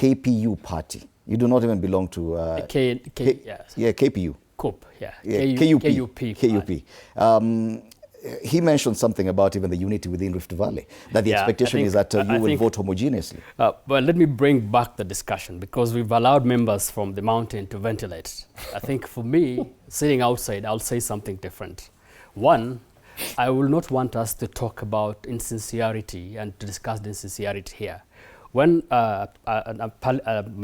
KPU party. You do not even belong to... yes. Yeah, KPU. KUP, yeah. KUP. He mentioned something about even the unity within Rift Valley, that the expectation is that you will vote homogeneously. Well, let me bring back the discussion, because we've allowed members from the mountain to ventilate. I think for me, sitting outside, I'll say something different. One, I will not want us to talk about insincerity and to discuss the insincerity here. When my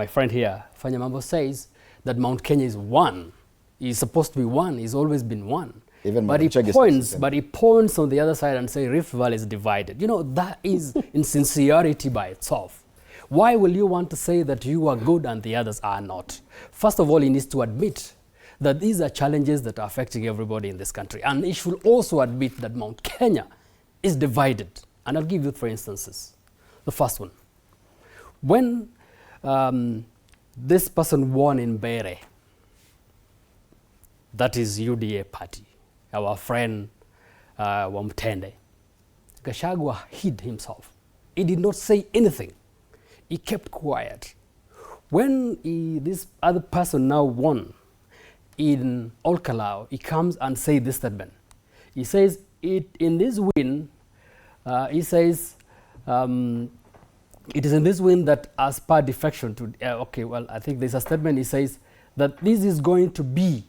friend here, Fanyamambo, says that Mount Kenya is one, he's supposed to be one, he's always been one. But he points on the other side and say Rift Valley is divided. You know, that is insincerity by itself. Why will you want to say that you are good and the others are not? First of all, he needs to admit that these are challenges that are affecting everybody in this country. And he should also admit that Mount Kenya is divided. And I'll give you 3 instances. The first one, when this person won in Bere, that is UDA party, our friend Wamtende, Gachagua hid himself. He did not say anything. He kept quiet. When this other person now won in Olkalau, he comes and says this statement. He says, in this win, he says, it is in this win that as per defection to, okay, well, I think there's a statement, he says that this is going to be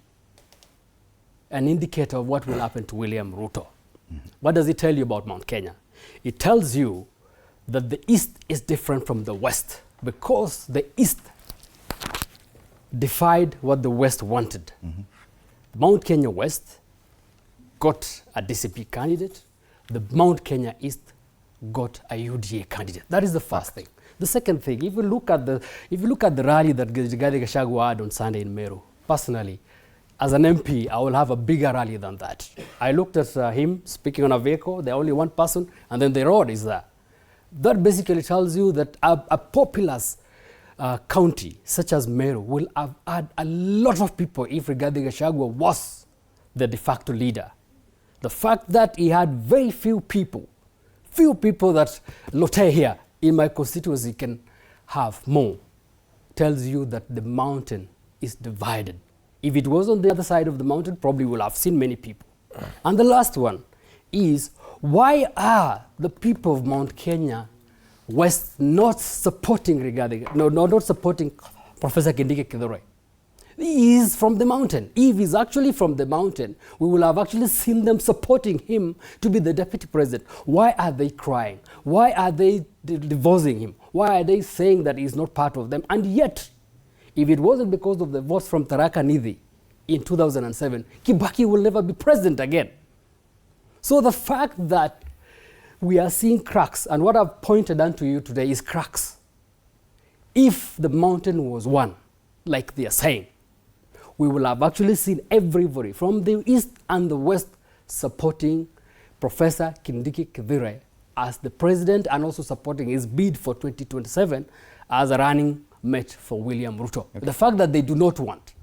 an indicator of what will happen to William Ruto. What does it tell you about Mount Kenya? It tells you that the East is different from the West, because the East defied what the West wanted. Mount Kenya West got a DCP candidate. The Mount Kenya East got a UDA candidate. That is the first thing. The second thing, if you look at the rally that Rigathi Gachagua had on Sunday in Meru, personally, as an MP, I will have a bigger rally than that. I looked at him speaking on a vehicle, there only one person, and then the road is there. That basically tells you that a populous county such as Meru will have had a lot of people if Rigathi Gachagua was the de facto leader. The fact that he had very few people that Lotee here in my constituency can have more, tells you that the mountain is divided. If it was on the other side of the mountain, probably we'll have seen many people. And the last one is, why are the people of Mount Kenya West not supporting not supporting Professor Kindiki Kithure? He is from the mountain. If he's actually from the mountain, we will have actually seen them supporting him to be the deputy president. Why are they crying? Why are they divorcing him? Why are they saying that he's not part of them? And yet, if it wasn't because of the votes from Tharaka Nithi in 2007, Kibaki will never be president again. So the fact that we are seeing cracks, and what I've pointed out to you today is cracks. If the mountain was one, like they are saying, we will have actually seen everybody from the East and the West supporting Professor Kindiki Kithure as the president, and also supporting his bid for 2027 as a running mate for William Ruto. Okay. The fact that they do not want,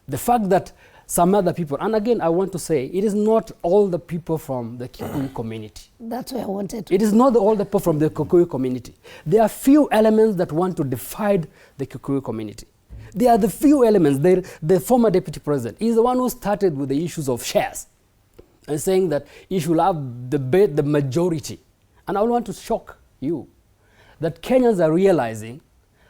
the fact that some other people, and again, I want to say, it is not all the people from the Kikuyu community. That's what I wanted to. It is not all the people from the Kikuyu community. There are few elements that want to divide the Kikuyu community. There are the few elements. The former deputy president is the one who started with the issues of shares and saying that he should have the majority. And I want to shock you that Kenyans are realizing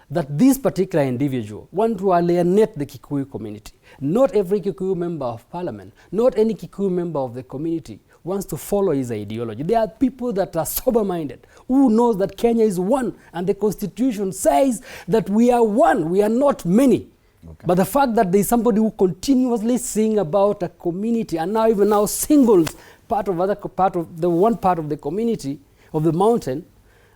that this particular individual want to alienate the Kikuyu community. Not every Kikuyu member of parliament, not any Kikuyu member of the community wants to follow his ideology. There are people that are sober-minded, who knows that Kenya is one, and the constitution says that we are one, we are not many. Okay. But the fact that there is somebody who continuously sing about a community, and now even now singles part of the community of the mountain,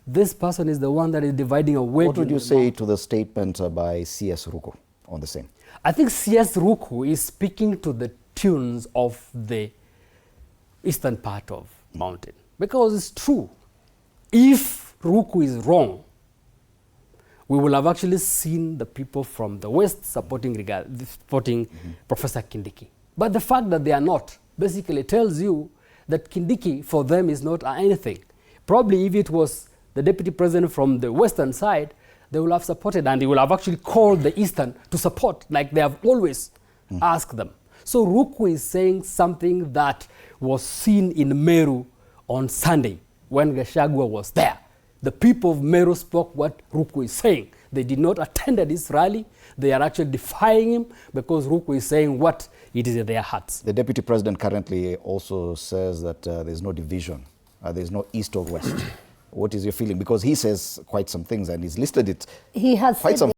this person is the one that is dividing a wedge. What would you say to the statement by C.S. Ruko on the same? I think C.S. Ruko is speaking to the tunes of the eastern part of mountain. Because it's true. If Ruko is wrong, we will have actually seen the people from the West supporting Professor Kindiki. But the fact that they are not basically tells you that Kindiki for them is not anything. Probably if it was the deputy president from the western side, they will have supported, and they will have actually called the Eastern to support, like they have always asked them. So Ruku is saying something that was seen in Meru on Sunday when Gachagua was there. The people of Meru spoke what Ruku is saying. They did not attend this rally. They are actually defying him because Ruku is saying what it is in their hearts. The deputy president currently also says that there's no division. There's no east or west. What is your feeling? Because he says quite some things and he's listed it. He has quite some